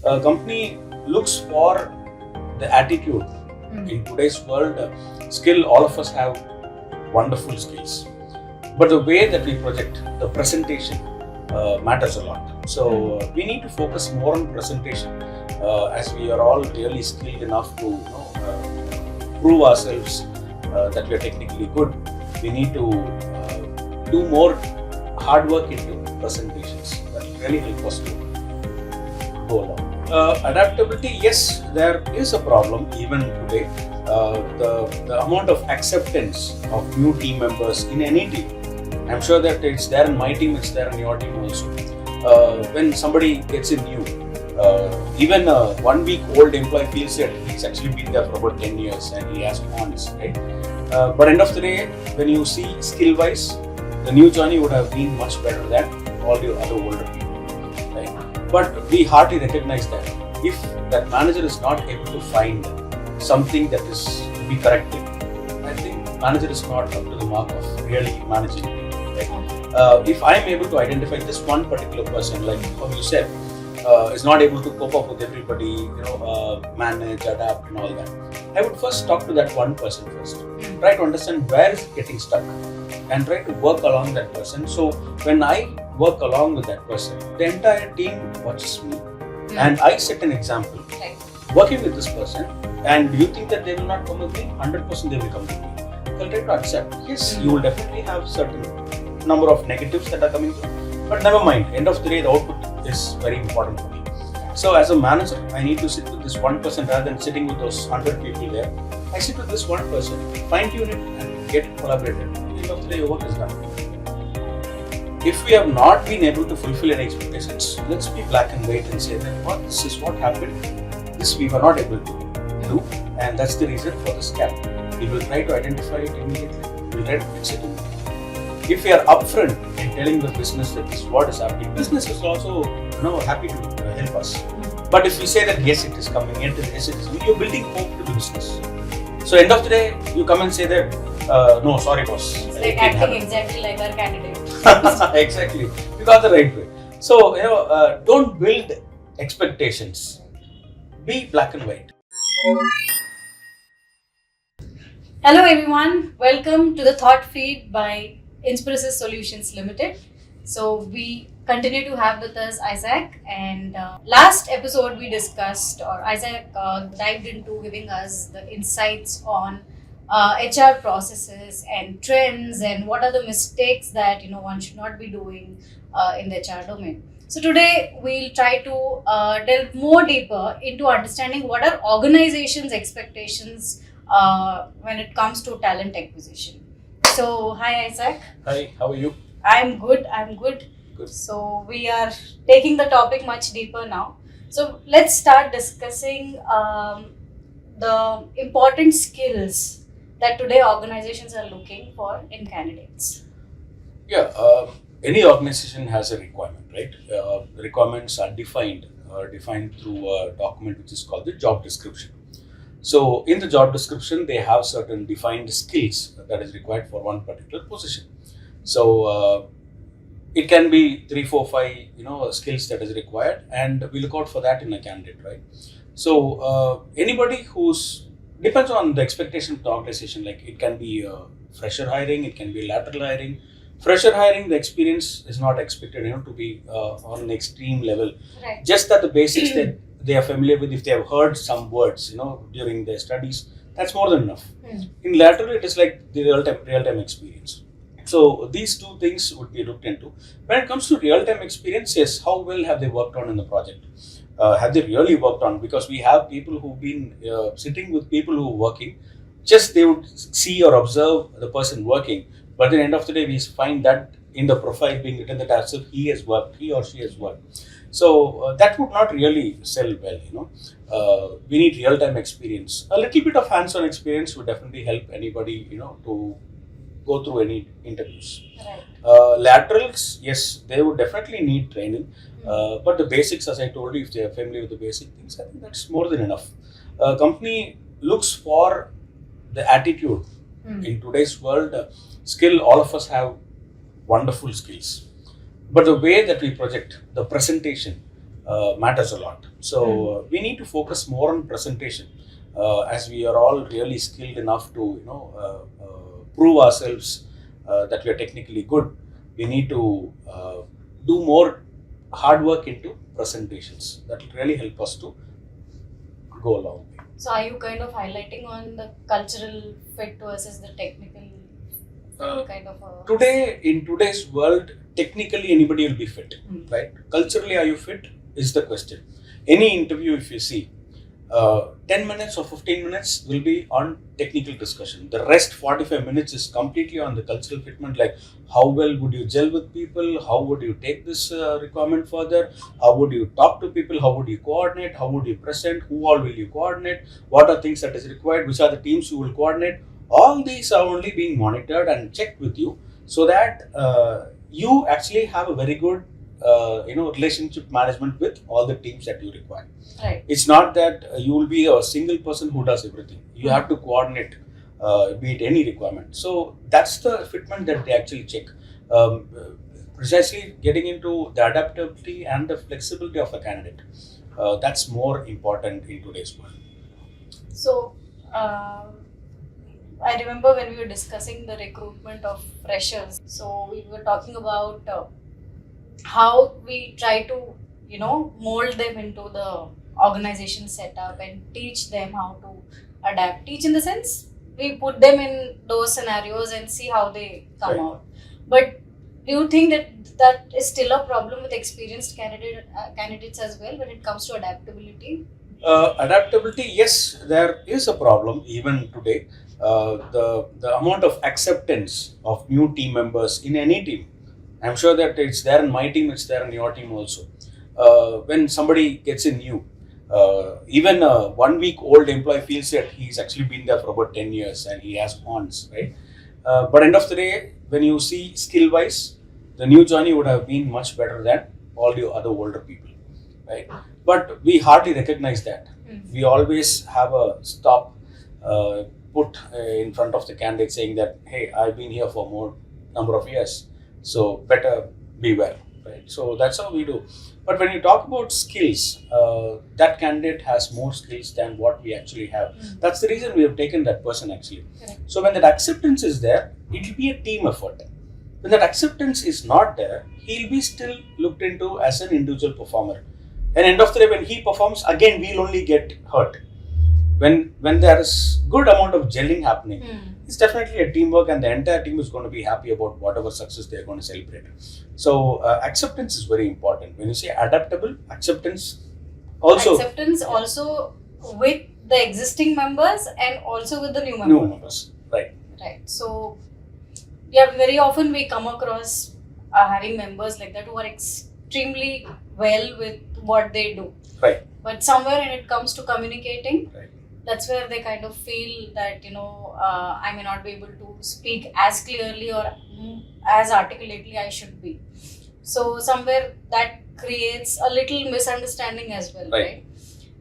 A company looks for the attitude. In today's world, skill, all of us have wonderful skills. But the way that we project, the presentation matters a lot. So we need to focus more on presentation as we are all really skilled enough to prove ourselves that we are technically good. We need to do more hard work into presentations. That will really help us to go along. Adaptability, yes, there is a problem even today. The amount of acceptance of new team members in any team. I'm sure that it's there in my team, it's there in your team also. When somebody gets in new, even a 1 week old employee feels that he's actually been there for about 10 years and he has points, right? But end of the day, when you see skill wise, the new journey would have been much better than all the other older people, right? But we hardly recognize that if that manager is not able to find something that is to be corrected, I think manager is not up to the mark of really managing people, right? If I am able to identify this one particular person, like how you said, is not able to cope up with everybody, manage, adapt and all that, I would first talk to that one person first. Try to understand where is it getting stuck and try to work along that person. So when I work along with that person, the entire team watches me and I set an example. Right. Working with this person, and do you think that they will not come with me? 100% they will come with me. They'll try to accept. Yes, you will definitely have certain number of negatives that are coming through, but never mind. End of the day, the output is very important for me. So as a manager, I need to sit with this one person rather than sitting with those 100 people there. I sit with this one person, fine tune it and get collaborated. At the end of the day, your work is done. If we have not been able to fulfill any expectations, let's be black and white and say that this is what happened, this we were not able to do, and that's the reason for this gap. We will try to identify it immediately. We will try to fix it immediately. If we are upfront in telling the business that this is what is happening, business is also happy to help us. But if we say that yes, it is coming, yes, it is, you're building hope to the business. So end of the day, you come and say that no, sorry boss. It's like acting exactly like our candidate. Exactly, you got the right way. So don't build expectations. Be black and white. Hello everyone, welcome to the Thought Feed by Inspirus Solutions Limited. So we continue to have with us Isaac, and last episode we discussed, or Isaac dived into giving us the insights on HR processes and trends and what are the mistakes that one should not be doing in the HR domain. So today we'll try to delve more deeper into understanding what are organizations' expectations when it comes to talent acquisition. So hi Isaac. Hi, how are you? I'm good. Good. So we are taking the topic much deeper now. So let's start discussing the important skills that today organizations are looking for in candidates. Yeah, any organization has a requirement, right? The requirements are defined through a document which is called the job description. So in the job description, they have certain defined skills that is required for one particular position. So it can be 3, 4, 5, skills that is required, and we look out for that in a candidate, right? So anybody who's depends on the expectation of the organization. Like it can be fresher hiring, it can be lateral hiring. Fresher hiring, the experience is not expected, to be on an extreme level. Right. Just that the basics that they are familiar with, if they have heard some words, during their studies, that's more than enough. In lateral, it is like the real-time experience. So these two things would be looked into. When it comes to real-time experience, yes, how well have they worked on in the project? Have they really worked on? Because we have people who've been sitting with people who are working, just they would see or observe the person working, but at the end of the day, we find that in the profile being written that as if he or she has worked. So that would not really sell well, we need real-time experience. A little bit of hands-on experience would definitely help anybody, to go through any interviews. Right. Laterals, yes, they would definitely need training, but the basics, as I told you, if they are familiar with the basic things, I think that's more than enough. A company looks for the attitude. In today's world, skill, all of us have wonderful skills, but the way that we project, the presentation matters a lot. So we need to focus more on presentation, as we are all really skilled enough to prove ourselves that we are technically good. We need to do more hard work into presentations. That will really help us to go along. So are you kind of highlighting on the cultural fit versus the technical kind of a... Today, in today's world, technically anybody will be fit, right? Culturally, are you fit is the question. Any interview, if you see, 10 minutes or 15 minutes will be on technical discussion. The rest 45 minutes is completely on the cultural fitment, like how well would you gel with people, how would you take this requirement further, how would you talk to people, how would you coordinate, how would you present, who all will you coordinate, what are things that is required, which are the teams you will coordinate. All these are only being monitored and checked with you, so that you actually have a very good relationship management with all the teams that you require. Right. It's not that you will be a single person who does everything. You have to coordinate, be it any requirement. So that's the fitment that they actually check. Precisely getting into the adaptability and the flexibility of a candidate. That's more important in today's world. So I remember when we were discussing the recruitment of freshers. So we were talking about how we try to, mold them into the organization setup and teach them how to adapt. Teach in the sense, we put them in those scenarios and see how they come out. But do you think that is still a problem with experienced candidates as well when it comes to adaptability? Adaptability, yes, there is a problem even today. The amount of acceptance of new team members in any team, I'm sure that it's there in my team, it's there in your team also. When somebody gets in new, even a 1 week old employee feels that he's actually been there for about 10 years and he has horns, right? But end of the day, when you see skill wise, the new journey would have been much better than all the other older people, right? But we hardly recognize that. We always have a stop put in front of the candidate saying that, hey, I've been here for more number of years, so better be well, right? So that's how we do. But when you talk about skills, that candidate has more skills than what we actually have. That's the reason we have taken that person actually. Correct. So when that acceptance is there, it will be a team effort. When that acceptance is not there, he'll be still looked into as an individual performer. And end of the day, when he performs, again we'll only get hurt. When there is good amount of gelling happening, it's definitely a teamwork, and the entire team is going to be happy about whatever success they're going to celebrate. So acceptance is very important. When you say adaptable, acceptance also with the existing members and also with the new members. Right. So yeah, very often we come across having members like that who are extremely well with what they do. Right. But somewhere when it comes to communicating, Right. that's where they kind of feel that, I may not be able to speak as clearly or as articulately I should be. So somewhere that creates a little misunderstanding as well, right?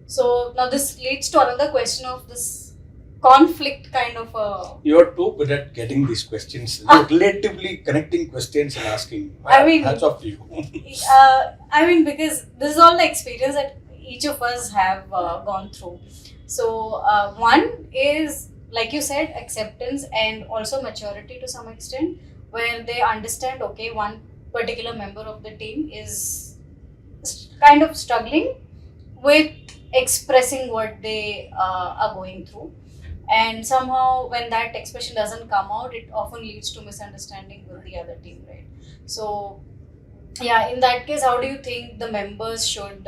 So now this leads to another question of this conflict kind of a... You're too good at getting these questions, relatively connecting questions and asking. Hats off to you. Because this is all the experience that each of us have gone through. So one is, like you said, acceptance and also maturity to some extent, where they understand, okay, one particular member of the team is kind of struggling with expressing what they are going through. And somehow when that expression doesn't come out, it often leads to misunderstanding with the other team, right? So yeah, in that case, how do you think the members should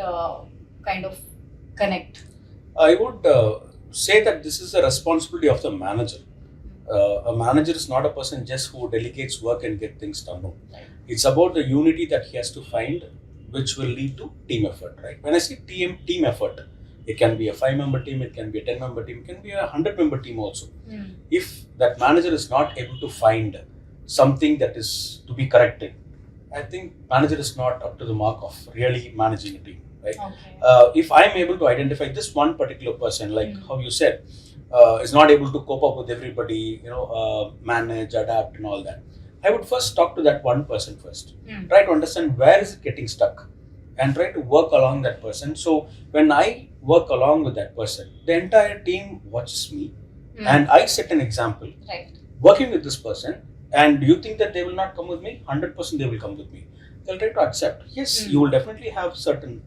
kind of connect? I would say that this is a responsibility of the manager. A manager is not a person just who delegates work and get things done. No. It's about the unity that he has to find, which will lead to team effort, right? When I say team effort, it can be a 5-member team, it can be a 10-member team, it can be a 100-member team also. If that manager is not able to find something that is to be corrected, I think manager is not up to the mark of really managing a team, right? Okay. If I am able to identify this one particular person, like how you said, is not able to cope up with everybody, manage, adapt and all that, I would first talk to that one person first. Try to understand where is it getting stuck. and try to work along that person. So when I work along with that person, the entire team watches me, and I set an example. Right. Working with this person, and do you think that they will not come with me? 100% they will come with me. They'll try to accept. Yes, you will definitely have certain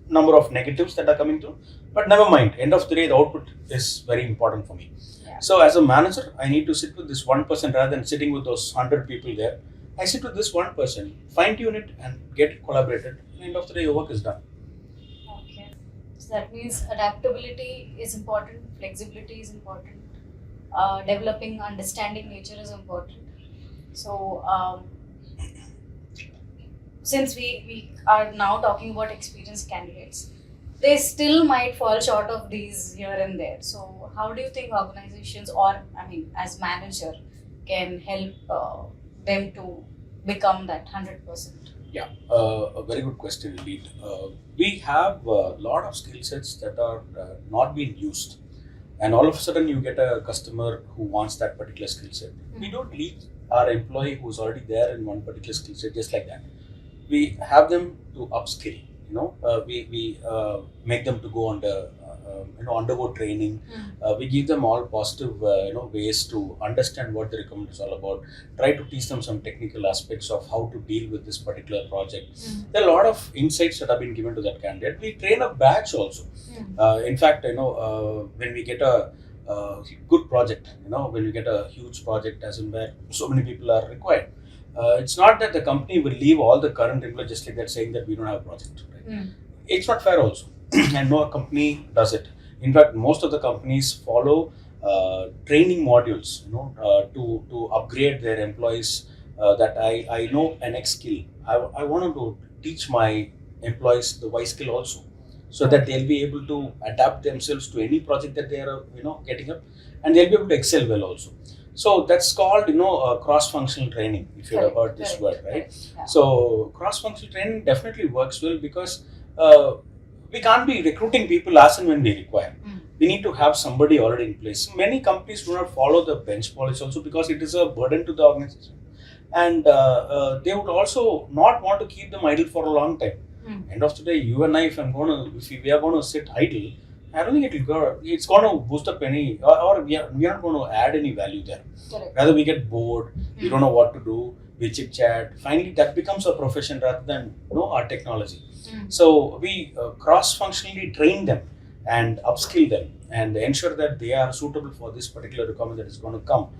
number of negatives that are coming through, but never mind. End of the day, the output is very important for me. Yeah. So as a manager, I need to sit with this one person rather than sitting with those 100 people there. I sit with this one person, fine tune it, and get it collaborated. End of the day, your work is done. Okay. So that means adaptability is important, flexibility is important, developing understanding nature is important. So since we are now talking about experienced candidates, they still might fall short of these here and there. So how do you think organizations, or I mean as manager, can help them to become that 100%? Yeah, a very good question indeed. We have a lot of skill sets that are not being used, and all of a sudden you get a customer who wants that particular skill set. We don't leave our employee who's already there in one particular skill set just like that. We have them to upskill. We make them to go undergo training. We give them all positive ways to understand what the requirement is all about. Try to teach them some technical aspects of how to deal with this particular project. There are a lot of insights that have been given to that candidate. We train a batch also. In fact, when we get a good project, when we get a huge project, as in where so many people are required. It's not that the company will leave all the current employees just like that, saying that we don't have a project. Right? It's not fair also, and no company does it. In fact, most of the companies follow training modules, to upgrade their employees. That I know an X skill. I want to teach my employees the Y skill also, so that they'll be able to adapt themselves to any project that they are getting up, and they'll be able to excel well also. So that's called cross-functional training, if you have heard this word, right? Yeah. So cross-functional training definitely works well because we can't be recruiting people as and when we require. We need to have somebody already in place. Many companies do not follow the bench policy also because it is a burden to the organization, and they would also not want to keep them idle for a long time. End of the day, you and I, if we are going to sit idle, I don't think it's going to boost up any, or we are not going to add any value there. Correct. Rather, we get bored, we don't know what to do, we chit chat. Finally, that becomes a profession rather than our technology. So we cross-functionally train them and upskill them and ensure that they are suitable for this particular requirement that is going to come,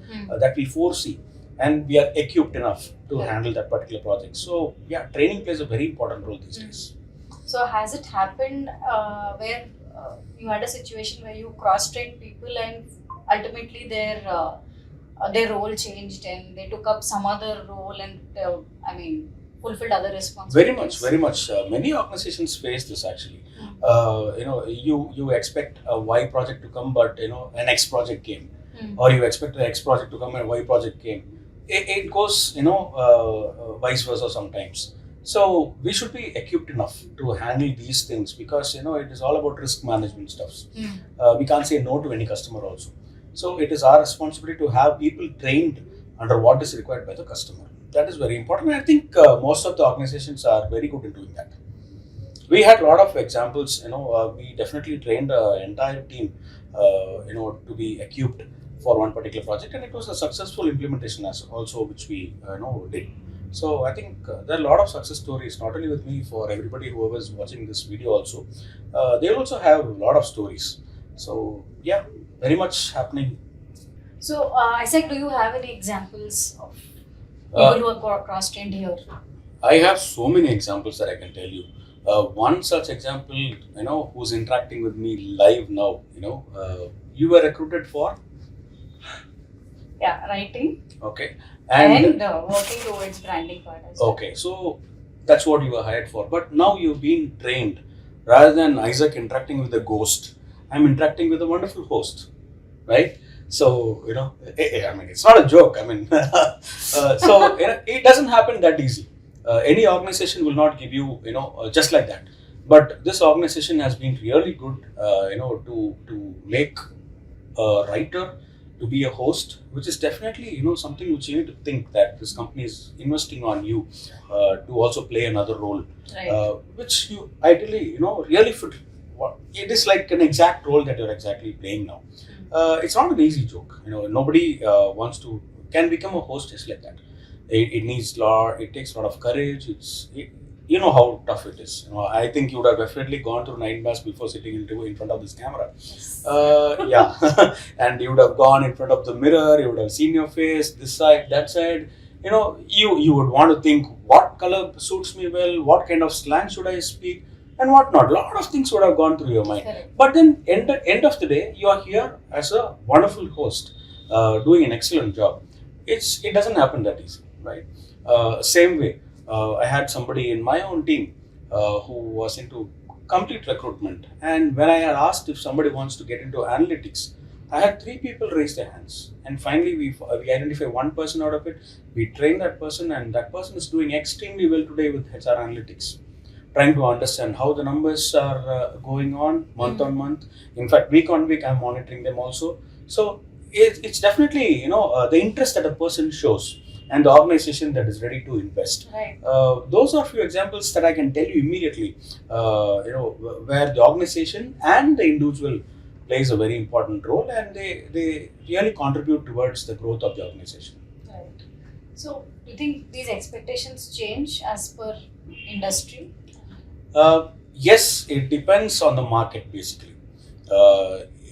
that we foresee, and we are equipped enough to handle that particular project. So yeah, training plays a very important role these days. So has it happened where you had a situation where you cross-trained people and ultimately their role changed and they took up some other role and fulfilled other responsibilities? Very much. Many organizations face this actually. You expect a Y project to come, but an X project came, or you expect an X project to come and a Y project came. It goes vice versa sometimes. So we should be equipped enough to handle these things because it is all about risk management stuffs. We can't say no to any customer also. So it is our responsibility to have people trained under what is required by the customer. That is very important. I think most of the organizations are very good in doing that. We had a lot of examples. We definitely trained an entire team, to be equipped for one particular project, and it was a successful implementation as also, which we did. So I think there are a lot of success stories, not only with me, for everybody whoever is watching this video also. They also have a lot of stories. So yeah, very much happening. So Isaac, do you have any examples of people who are cross-trained here? I have so many examples that I can tell you. One such example, who's interacting with me live now, you were recruited for? Yeah, writing. Okay. And working towards branding part as well. Okay, so that's what you were hired for. But now you've been trained. Rather than Isaac interacting with a ghost, I'm interacting with a wonderful host, right? So, it's not a joke. So it doesn't happen that easy. Any organization will not give you, just like that. But this organization has been really good, to make a writer to be a host, which is definitely something which you need to think that this company is investing on you to also play another role, Right. which you ideally really fit. It is like an exact role that you're exactly playing now. It's not an easy joke. Nobody wants to can become a hostess like that. It needs lot. It takes a lot of courage. You know how tough it is. I think you would have definitely gone through 9 baths before sitting in front of this camera. Yes. Yeah, and you would have gone in front of the mirror. You would have seen your face, this side, that side. You would want to think what color suits me well, what kind of slang should I speak, and what not. A lot of things would have gone through your mind. Correct. But then, end of the day, you are here as a wonderful host, doing an excellent job. It doesn't happen that easy, right? Same way, I had somebody in my own team who was into complete recruitment, and when I had asked if somebody wants to get into analytics, I had 3 people raise their hands, and finally we identify one person out of it. We train that person, and that person is doing extremely well today with HR analytics, trying to understand how the numbers are going on month on month. In fact, week on week, I'm monitoring them also. So it's definitely the interest that a person shows and the organization that is ready to invest. Right. Those are few examples that I can tell you immediately. Where the organization and the individual plays a very important role, and they really contribute towards the growth of the organization. Right. So, do you think these expectations change as per industry? Yes, it depends on the market basically.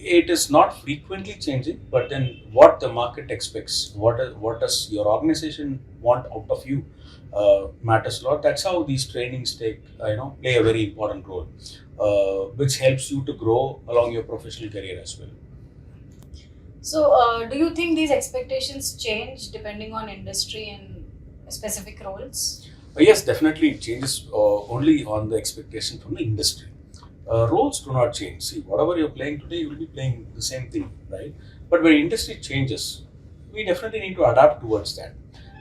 It is not frequently changing, but then what the market expects, what does your organization want out of you, matters a lot. That's how these trainings play a very important role, which helps you to grow along your professional career as well. So, do you think these expectations change depending on industry and specific roles? Yes, definitely it changes only on the expectation from the industry. Roles do not change. See, whatever you're playing today, you will be playing the same thing, right? But when industry changes, we definitely need to adapt towards that.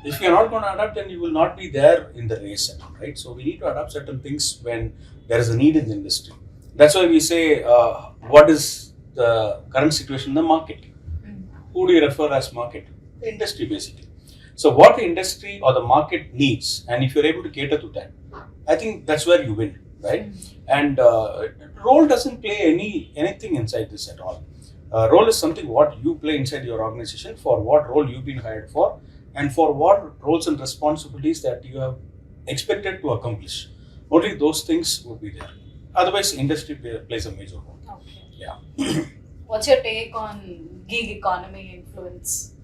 If you're not going to adapt, then you will not be there in the race at all, right? So we need to adapt certain things when there is a need in the industry. That's why we say, what is the current situation in the market? Who do you refer as market? The industry, basically. So what the industry or the market needs, and if you're able to cater to that, I think that's where you win, right? And role doesn't play anything inside this at all. Role is something what you play inside your organization, for what role you've been hired for, and for what roles and responsibilities that you have expected to accomplish. Only those things would be there. Otherwise, industry plays a major role. Okay. Yeah. What's your take on gig economy influence?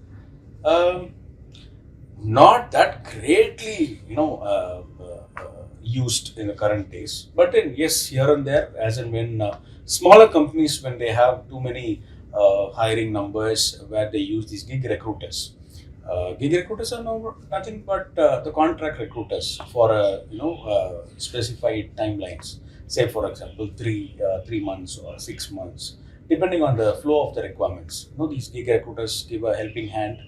Not that greatly, used in the current days. But then, yes, here and there, as and when smaller companies, when they have too many hiring numbers, where they use these gig recruiters. Gig recruiters are nothing but the contract recruiters for specified timelines. Say, for example, 3 months or 6 months, depending on the flow of the requirements. These gig recruiters give a helping hand.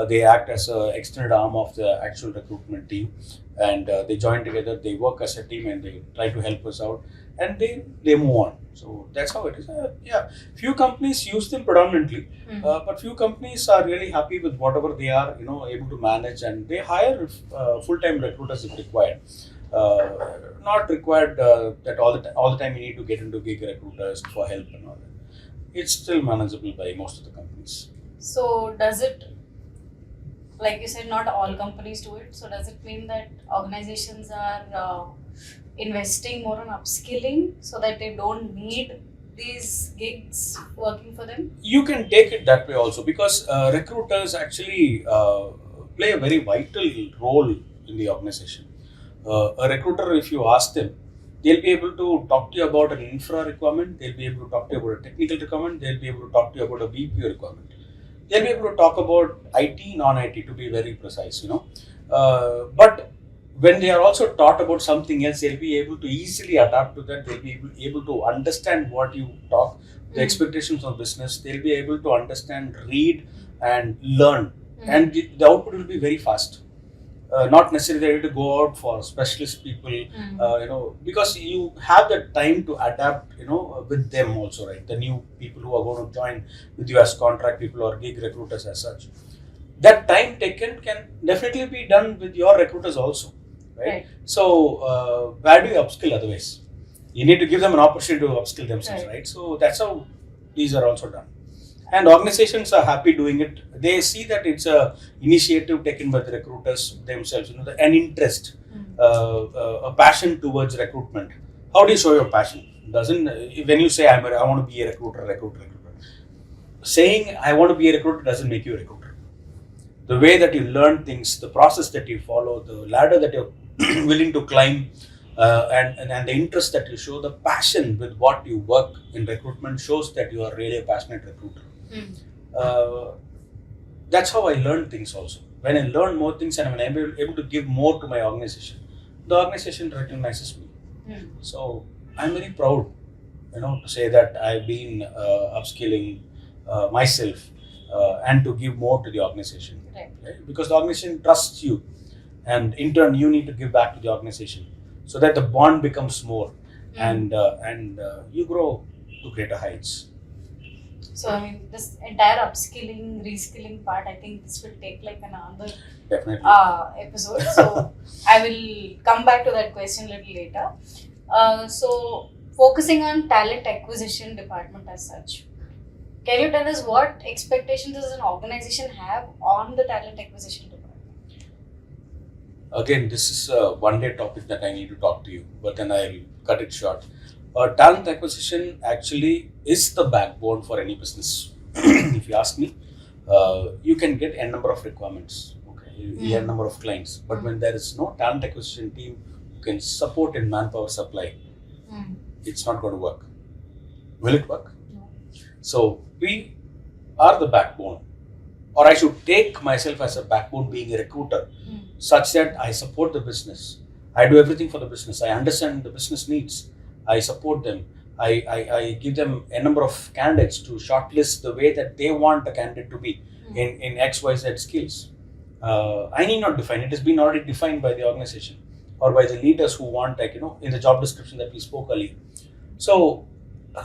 They act as an extended arm of the actual recruitment team, and they join together. They work as a team, and they try to help us out, and they move on. So that's how it is. Yeah, few companies use them predominantly, but few companies are really happy with whatever they are, able to manage, and they hire full-time recruiters if required. Not required that all the time you need to get into gig recruiters for help and all that. It's still manageable by most of the companies. So, does it, like you said, not all companies do it. So, does it mean that organizations are investing more on upskilling so that they don't need these gigs working for them? You can take it that way also, because recruiters actually play a very vital role in the organization. A recruiter, if you ask them, they'll be able to talk to you about an infra requirement, they'll be able to talk to you about a technical requirement, they'll be able to talk to you about a BPO requirement. They'll be able to talk about IT, non-IT, to be very precise, But when they are also taught about something else, they'll be able to easily adapt to that. They'll be able to understand what you talk, the expectations of business. They'll be able to understand, read, and learn. And the output will be very fast. not necessarily to go out for specialist people, because you have the time to adapt, with them also, right? The new people who are going to join with you as contract people or gig recruiters as such. That time taken can definitely be done with your recruiters also, right? So, where do you upskill otherwise? You need to give them an opportunity to upskill themselves, right? So that's how these are also done. And organizations are happy doing it. They see that it's a initiative taken by the recruiters themselves, an interest, a passion towards recruitment. How do you show your passion? Doesn't when you say I want to be a recruiter. Saying I want to be a recruiter doesn't make you a recruiter. The way that you learn things, the process that you follow, the ladder that you're willing to climb, and the interest that you show, the passion with what you work in recruitment shows that you are really a passionate recruiter. That's how I learn things also. When I learn more things and when I'm able to give more to my organization, the organization recognizes me. So I'm very proud, to say that I've been upskilling myself and to give more to the organization. Right? Because the organization trusts you, and in turn you need to give back to the organization so that the bond becomes more, and you grow to greater heights. So I mean, this entire upskilling, reskilling part, I think this will take like another episode. So I will come back to that question a little later. So focusing on talent acquisition department as such, can you tell us what expectations does an organization have on the talent acquisition department? Again, this is a one-day topic that I need to talk to you, but then I'll cut it short. Talent acquisition actually is the backbone for any business. If you ask me, you can get a number of requirements, a number of clients, but when there is no talent acquisition team who can support in manpower supply, it's not going to work. Will it work? No. So we are the backbone, or I should take myself as a backbone, being a recruiter, such that I support the business. I do everything for the business. I understand the business needs. I support them. I give them a number of candidates to shortlist the way that they want a candidate to be in X, Y, Z skills. I need not define. It has been already defined by the organization or by the leaders who want, in the job description that we spoke earlier. So,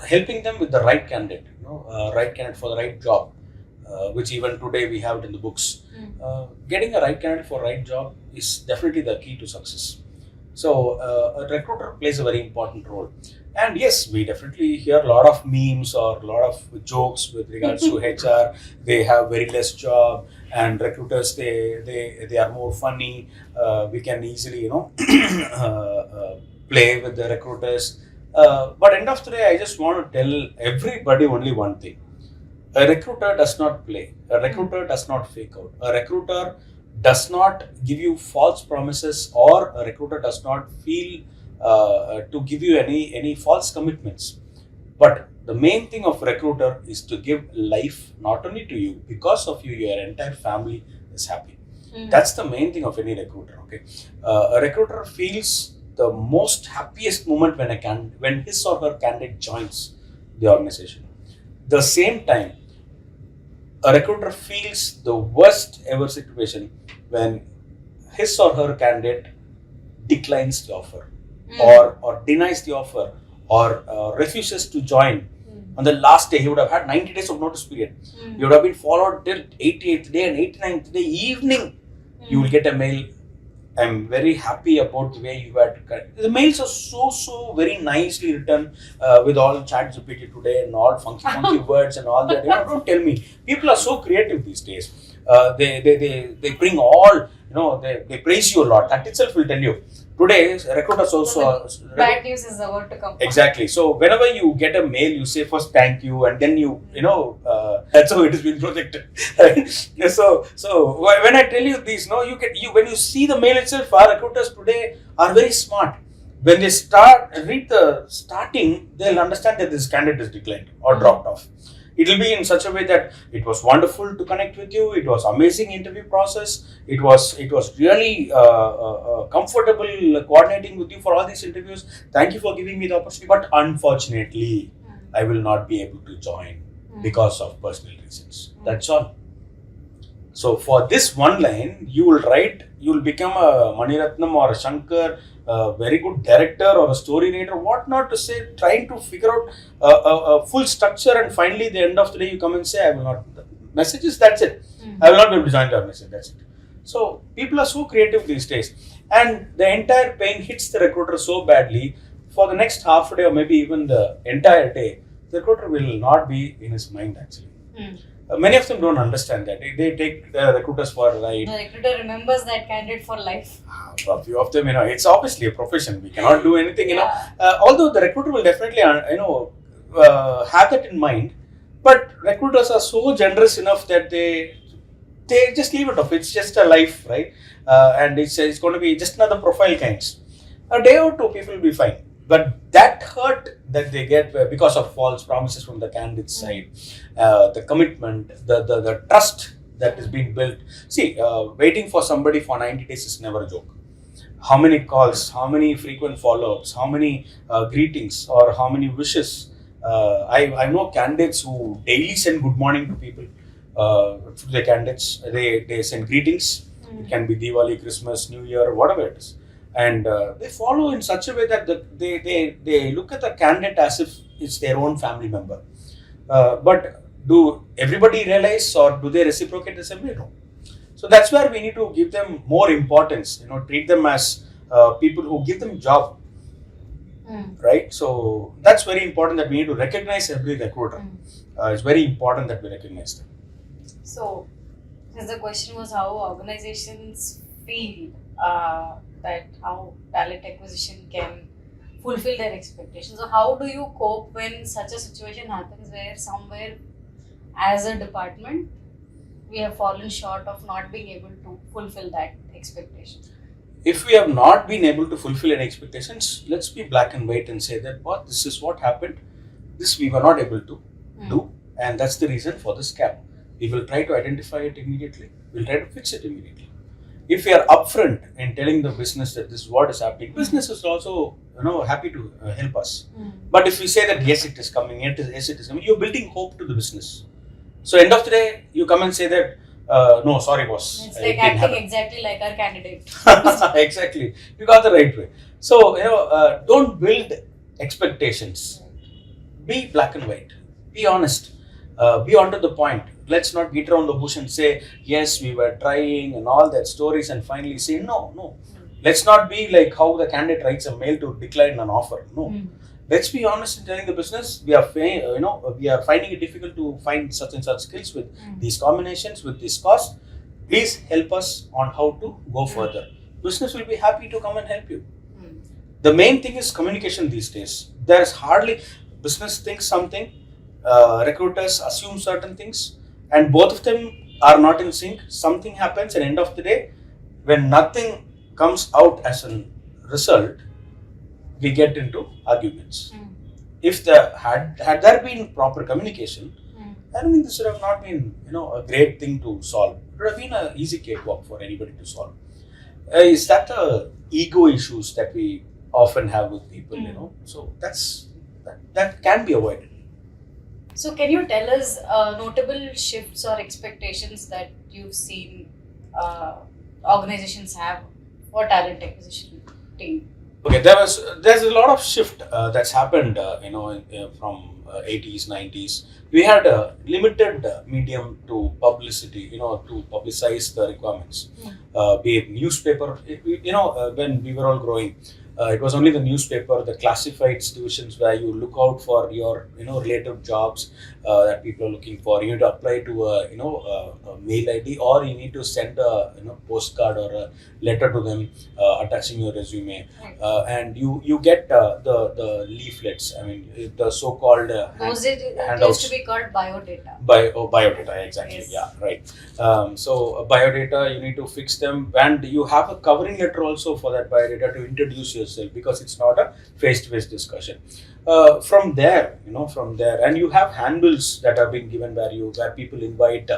helping them with the right candidate, right candidate for the right job, which even today we have it in the books. Getting a right candidate for right job is definitely the key to success. So a recruiter plays a very important role. And yes, we definitely hear a lot of memes or a lot of jokes with regards to HR. They have very less job, and recruiters they are more funny. We can easily play with the recruiters. But end of the day, I just want to tell everybody only one thing. A recruiter does not play. A recruiter does not fake out. A recruiter does not give you false promises, or a recruiter does not feel to give you any false commitments. But the main thing of recruiter is to give life not only to you, because of you, your entire family is happy. That's the main thing of any recruiter. Okay, a recruiter feels the most happiest moment when his or her candidate joins the organization. The same time, a recruiter feels the worst ever situation when his or her candidate declines the offer, or denies the offer, or refuses to join. On the last day, he would have had 90 days of notice period. He would have been followed till 88th day and 89th day evening. You will get a mail. I'm very happy about the way you had. The mails are so very nicely written with all ChatGPT today and all funky words and all that. Don't tell me. People are so creative these days. They bring all. They praise you a lot. That itself will tell you. Today, recruiters also. Bad news is about to come. Exactly. So whenever you get a mail, you say first thank you, and then that's how it has been projected. Right? So when I tell you this, when you see the mail itself, our recruiters today are very smart. When they read the starting, they'll understand that this candidate is declined or dropped off. It will be in such a way that it was wonderful to connect with you. It was amazing interview process. It was really comfortable coordinating with you for all these interviews. Thank you for giving me the opportunity. But unfortunately, I will not be able to join because of personal reasons. That's all. So for this one line, you will write, you will become a Maniratnam or a Shankar, a very good director or a story writer, what not to say, trying to figure out a full structure, and finally, the end of the day, you come and say, I will not. The messages, that's it. I will not be able to join the organization, that's it. So people are so creative these days, and the entire pain hits the recruiter so badly. For the next half a day or maybe even the entire day, the recruiter will not be in his mind actually. Many of them don't understand that. They take recruiters for a ride. The recruiter remembers that candidate for life. A few of them, it's obviously a profession. We cannot do anything, although the recruiter will definitely, have that in mind. But recruiters are so generous enough that they just leave it off. It's just a life, right? And it's going to be just another profile kinds. A day or two, people will be fine. But that hurt that they get because of false promises from the candidate side, the commitment, the trust that is being built. See, waiting for somebody for 90 days is never a joke. How many calls, how many frequent follow-ups, how many greetings or how many wishes. I know candidates who daily send good morning to people, to the candidates. They send greetings. It can be Diwali, Christmas, New Year, whatever it is. And they follow in such a way that they look at the candidate as if it's their own family member. But do everybody realize, or do they reciprocate the same way? No. So that's where we need to give them more importance. Treat them as people who give them job. Right? So that's very important, that we need to recognize every recruiter. It's very important that we recognize them. So, since the question was how organizations feel that how talent acquisition can fulfill their expectations. So how do you cope when such a situation happens where somewhere as a department we have fallen short of not being able to fulfill that expectation? If we have not been able to fulfill any expectations, let's be black and white and say that this is what happened. This we were not able to do, and that's the reason for this gap. We will try to identify it immediately. We'll try to fix it immediately. If we are upfront in telling the business that this is what is happening, business is also happy to help us. But if we say that yes, it is coming, yes, it is coming, you're building hope to the business. So end of the day, you come and say that no, sorry, boss. It's like acting exactly like our candidate. Exactly, you got the right way. So don't build expectations. Be black and white. Be honest. Be onto the point. Let's not beat around the bush and say, yes, we were trying and all that stories, and finally say, no. Let's not be like how the candidate writes a mail to decline an offer. No. Let's be honest in telling the business, we are finding it difficult to find such and such skills with these combinations, with this cost. Please help us on how to go further. Business will be happy to come and help you. The main thing is communication these days. There is hardly, business thinks something, recruiters assume certain things, and both of them are not in sync. Something happens, and end of the day, when nothing comes out as a result, we get into arguments. If had there been proper communication, I don't think this would have not been a great thing to solve. It would have been an easy cakewalk for anybody to solve. Is that the ego issues that we often have with people? So that can be avoided. So can you tell us notable shifts or expectations that you've seen organizations have for talent acquisition team? Okay, there's a lot of shift that's happened, from 80s, 90s. We had a limited medium to publicity, to publicize the requirements. Be it newspaper, when we were all growing, it was only the newspaper, the classifieds divisions where you look out for your, related jobs that people are looking for. You need to apply to a mail ID, or you need to send a postcard or a letter to them attaching your resume, and you get the leaflets. I mean, the so-called those used to be called biodata. Biodata, exactly. Yes. Yeah, right. So biodata, you need to fix them, and you have a covering letter also for that biodata to introduce yourself, because it's not a face-to-face discussion. From there, and you have handbills that have been given where people invite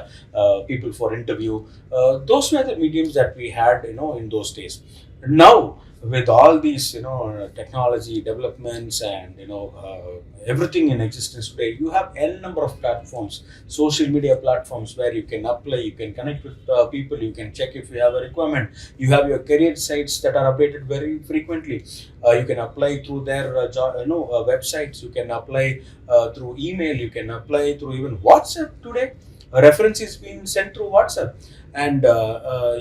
people for interview. Those were the mediums that we had, in those days. Now, with all these technology developments and everything in existence today, you have n number of platforms, social media platforms, where you can apply, you can connect with people, you can check if you have a requirement, you have your career sites that are updated very frequently. You can apply through their websites, you can apply through email, you can apply through even WhatsApp today. A reference is being sent through WhatsApp, and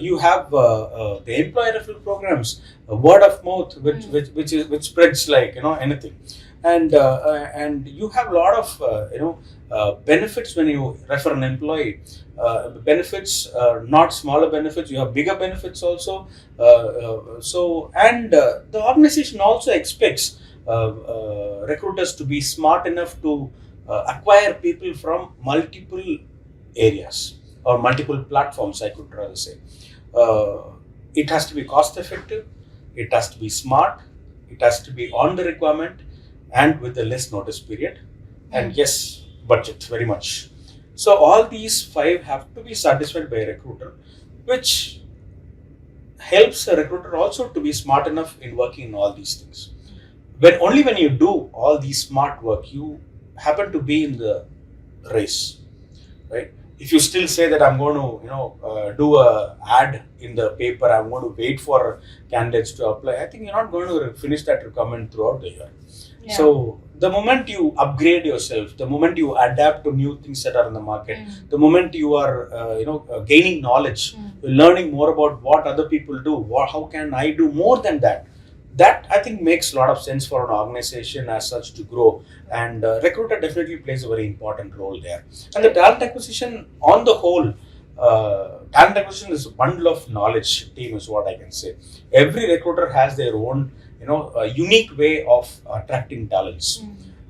you have the employer referral programs, word of mouth, which spreads like anything, and you have a lot of benefits when you refer an employee. Benefits, not smaller benefits. You have bigger benefits also. The organization also expects recruiters to be smart enough to acquire people from multiple areas or multiple platforms, I could rather say. It has to be cost effective, it has to be smart, it has to be on the requirement, and with a less notice period, and yes, budget very much. So all these five have to be satisfied by a recruiter, which helps a recruiter also to be smart enough in working in all these things. When you do all these smart work, you happen to be in the race, right? If you still say that I'm going to do a ad in the paper, I'm going to wait for candidates to apply, I think you're not going to finish that requirement throughout the year. Yeah. So the moment you upgrade yourself, the moment you adapt to new things that are in the market, the moment you are gaining knowledge, learning more about what other people do, how can I do more than that, that I think makes a lot of sense for an organization as such to grow, and recruiter definitely plays a very important role there. And the talent acquisition on the whole, talent acquisition is a bundle of knowledge team is what I can say. Every recruiter has their own unique way of attracting talents.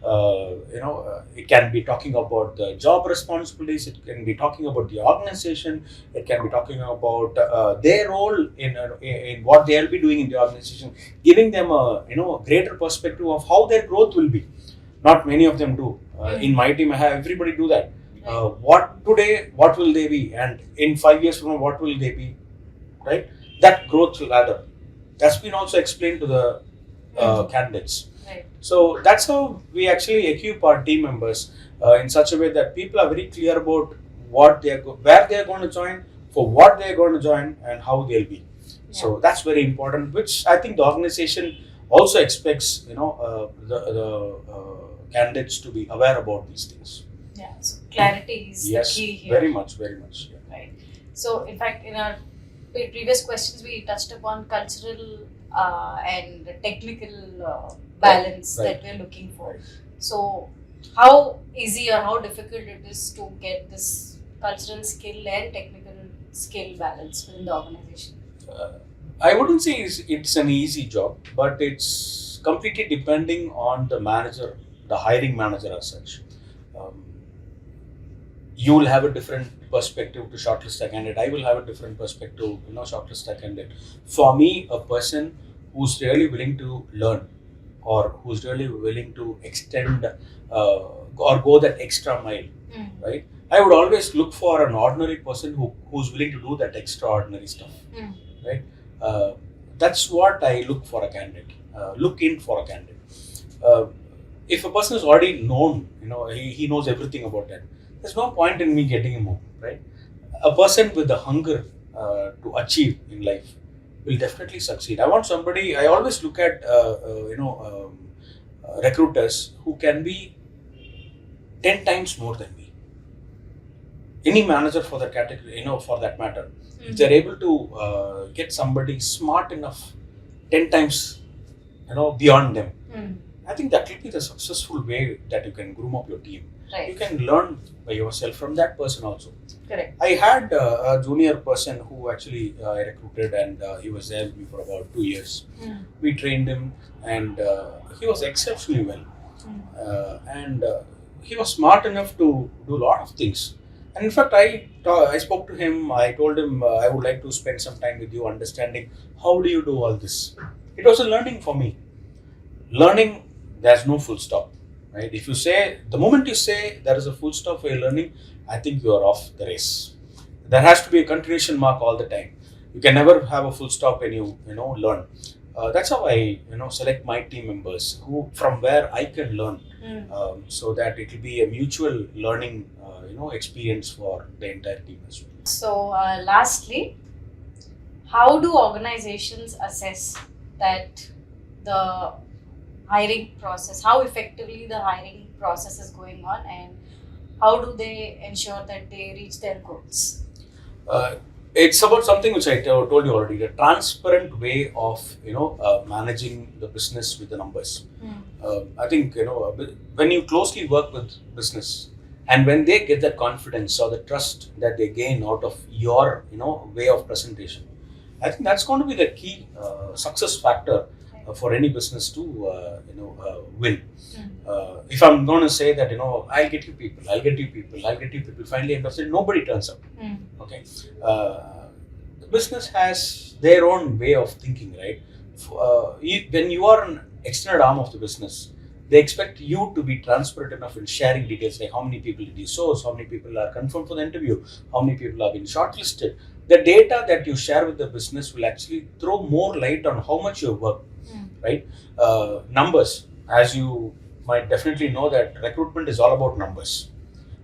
It can be talking about the job responsibilities, it can be talking about the organization, it can be talking about their role in what they'll be doing in the organization, giving them a greater perspective of how their growth will be. Not many of them do. In my team, I have everybody do that. What today, what will they be, and in 5 years from now, what will they be, right? That growth ladder. That's been also explained to the candidates. Right. So that's how we actually equip our team members in such a way that people are very clear about where they are going to join, for what they are going to join, and how they'll be. Yeah. So that's very important, which I think the organization also expects the candidates to be aware about these things. Yeah. So clarity is the key here. Very much. Yeah. Right. So in fact, in our previous questions, we touched upon cultural and technical balance that we're looking for. Right. So how easy or how difficult it is to get this cultural skill and technical skill balance within the organization? I wouldn't say it's an easy job, but it's completely depending on the manager, the hiring manager as such. You will have a different perspective to shortlist a candidate. I will have a different perspective, shortlist a candidate. For me, a person who's really willing to learn, or who's really willing to extend or go that extra mile, right? I would always look for an ordinary person who's willing to do that extraordinary stuff, right? That's what I look for a candidate. Look in for a candidate. If a person is already known, he knows everything about that, there's no point in me getting him home, right? A person with the hunger to achieve in life will definitely succeed. I want somebody. I always look at recruiters who can be 10 times more than me. Any manager for that category, for that matter, if they're able to get somebody smart enough 10 times, beyond them, I think that will be the successful way that you can groom up your team. Right. You can learn by yourself from that person also. Correct. I had a junior person who actually I recruited, and he was there with me for about 2 years. We trained him, and he was exceptionally well. And he was smart enough to do a lot of things. And in fact, I spoke to him. I told him I would like to spend some time with you, understanding how do you do all this. It was a learning for me. Learning, there's no full stop, right? If you say, the moment you say there is a full stop for your learning, I think you are off the race. There has to be a continuation mark all the time. You can never have a full stop when you learn. that's how I select my team members who from where I can learn, so that it will be a mutual learning experience for the entire team as well. So, lastly, how do organizations assess that the hiring process, how effectively the hiring process is going on, and how do they ensure that they reach their goals? It's about something which I told you already, the transparent way of managing the business with the numbers. I think when you closely work with business, and when they get that confidence or the trust that they gain out of your way of presentation, I think that's going to be the key success factor for any business to win. If I'm going to say that I'll get you people, I'll get you people, I'll get you people, finally end of the day nobody turns up. Okay, the business has their own way of thinking, right? When you are an extended arm of the business, they expect you to be transparent enough in sharing details like how many people did you source, how many people are confirmed for the interview, how many people have been shortlisted. The data that you share with the business will actually throw more light on how much you work, right? Numbers, as you might definitely know, that recruitment is all about numbers.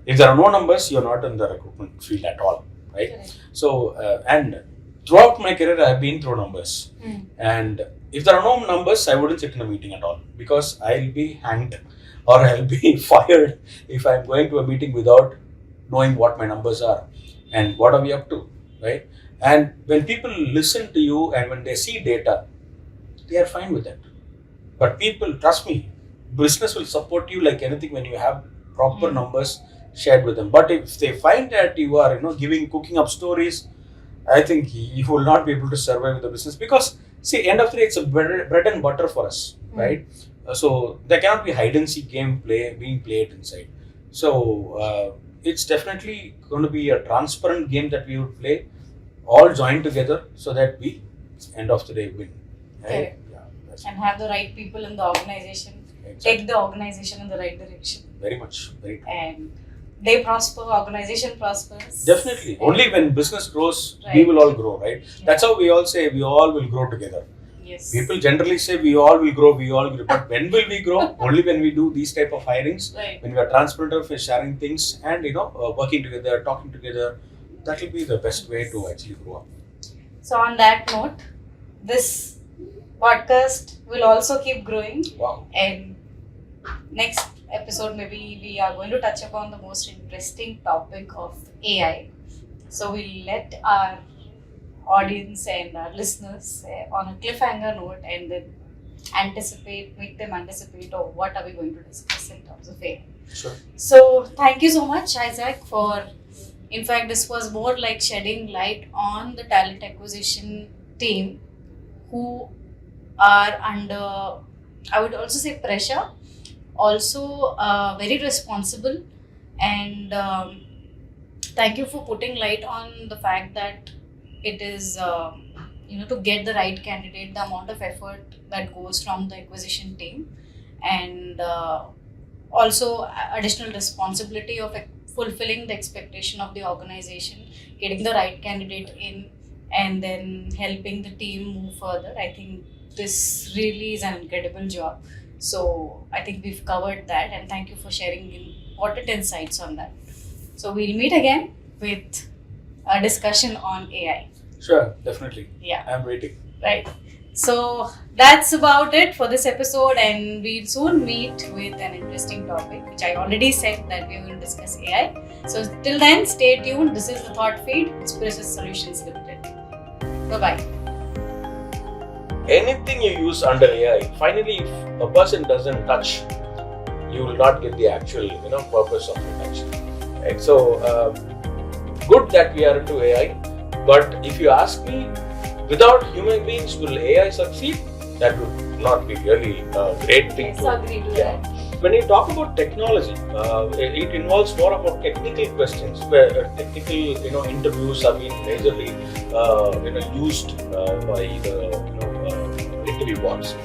If there are no numbers, you're not in the recruitment field at all, right? Correct. So, and throughout my career, I've been through numbers. And if there are no numbers, I wouldn't sit in a meeting at all, because I'll be hanged or I'll be fired if I'm going to a meeting without knowing what my numbers are and what are we up to, right? And when people listen to you and when they see data, they are fine with that. But people, trust me, business will support you like anything when you have proper numbers shared with them. But if they find that you are cooking up stories, I think you will not be able to survive with the business, because see, end of the day, it's a bread and butter for us, right? So there cannot be hide and seek game being played inside. So it's definitely going to be a transparent game that we would play, all joined together, so that we, end of the day, win. Right? Yeah, and have the right people in the organization, exactly. take the organization in the right direction. Very much. Very true. And they prosper, organization prospers. Definitely. Only when business grows, we Right. will all grow, right? Yeah. That's how we all say we all will grow together. Yes. People generally say we all will grow, we all grow. But when will we grow? Only when we do these type of hirings, Right. when we are transparent of sharing things and working together, talking together. That will be the best way to actually grow up. So on that note, this podcast will also keep growing. Wow. And next episode, maybe we are going to touch upon the most interesting topic of AI. So we'll let our audience and our listeners on a cliffhanger note, and then make them anticipate of what are we going to discuss in terms of AI. Sure. So thank you so much, Isaac, for, in fact, this was more like shedding light on the talent acquisition team who are under, I would also say, pressure, also very responsible, and thank you for putting light on the fact that it is to get the right candidate, the amount of effort that goes from the acquisition team, and also additional responsibility of fulfilling the expectation of the organization, getting the right candidate in, and then helping the team move further. I think this really is an incredible job. So I think we've covered that, and thank you for sharing important insights on that. So we'll meet again with a discussion on AI. Sure, definitely. Yeah. I'm waiting. Right. So that's about it for this episode, and we'll soon meet with an interesting topic, which I already said that we are going to discuss AI. So till then, stay tuned. This is the Thought Feed, Inspirasis Solutions Limited. Bye-bye. Anything you use under AI, finally, if a person doesn't touch, you will not get the actual purpose of it actually. Right? So good that we are into AI, but if you ask me, without human beings, will AI succeed? That would not be really a great thing to. Agree to that. When you talk about technology, it involves more about technical questions, where technical interviews are being majorly used by the interview bots.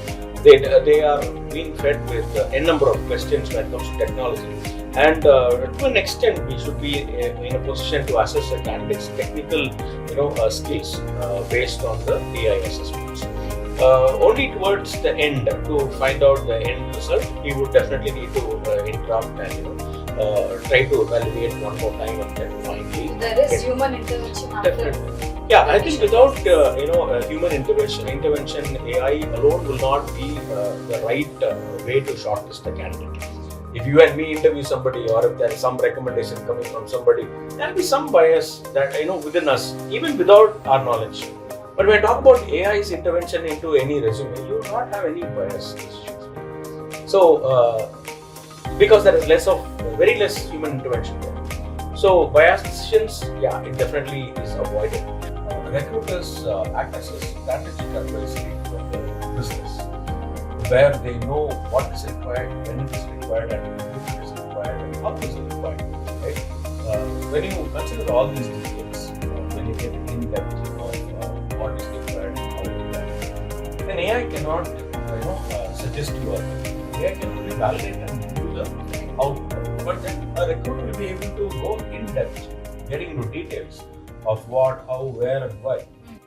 They are being fed with n number of questions when it comes to technology, and to an extent, we should be in a position to assess a candidate's technical skills based on the AI assessments. only towards the end to find out the end result, he would definitely need to interrupt and try to evaluate one more time and then finally. There is human intervention after. Definitely. Yeah, I think without human intervention, AI alone will not be the right way to shortlist the candidate. If you and me interview somebody, or if there is some recommendation coming from somebody, there will be some bias that within us, even without our knowledge. But when I talk about AI's intervention into any resume, you will not have any bias. So, because there is very less human intervention there. So, biased decisions, yeah, it definitely is avoided. Recruiters act as a strategic advisory for the business, where they know what is required, when it is required, and if it is required, and how it is required. Right? When you consider all these details, when you get in depth of what is required and how to do that, then AI cannot, suggest you a thing. AI can only validate and give you the output. But then a recruiter will be able to go in depth, getting into details of what, how, where, and why.